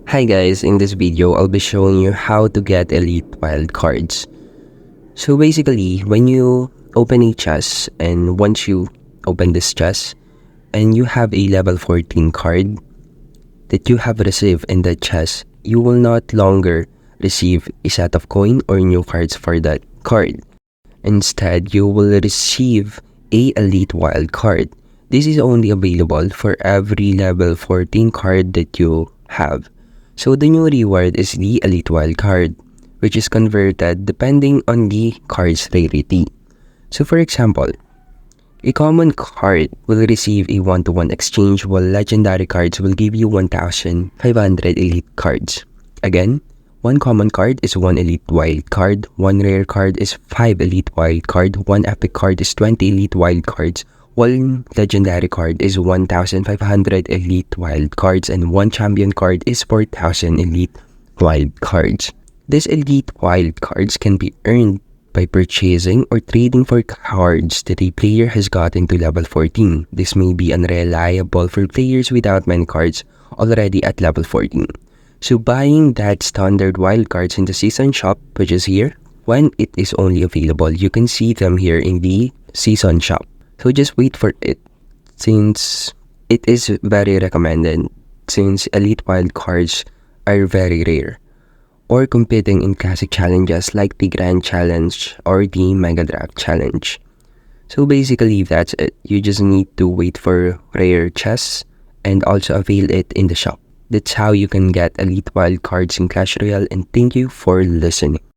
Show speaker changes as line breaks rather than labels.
Hi guys, in this video, I'll be showing you how to get elite wild cards. So basically, when you open a chest and once you open this chest and you have a level 14 card that you have received in that chest, you will not longer receive a set of coin or new cards for that card. Instead, you will receive a elite wild card. This is only available for every level 14 card that you have. So the new reward is the elite wild card, which is converted depending on the card's rarity. So for example, a common card will receive a 1-to-1 exchange, while legendary cards will give you 1,500 elite cards. Again, one common card is 1 elite wild card, one rare card is 5 elite wild card, one epic card is 20 elite wild cards, one legendary card is 1,500 elite wild cards, and one champion card is 4,000 elite wild cards. These elite wild cards can be earned by purchasing or trading for cards that a player has gotten to level 14. This may be unreliable for players without many cards already at level 14. So buying that standard wild cards in the season shop, which is here, when it is only available, you can see them here in the season shop. So just wait for it, since it is very recommended, since elite wild cards are very rare, or competing in classic challenges like the Grand Challenge or the Mega Draft Challenge. So basically that's it. You just need to wait for rare chests and also avail it in the shop. That's how you can get elite wild cards in Clash Royale, and thank you for listening.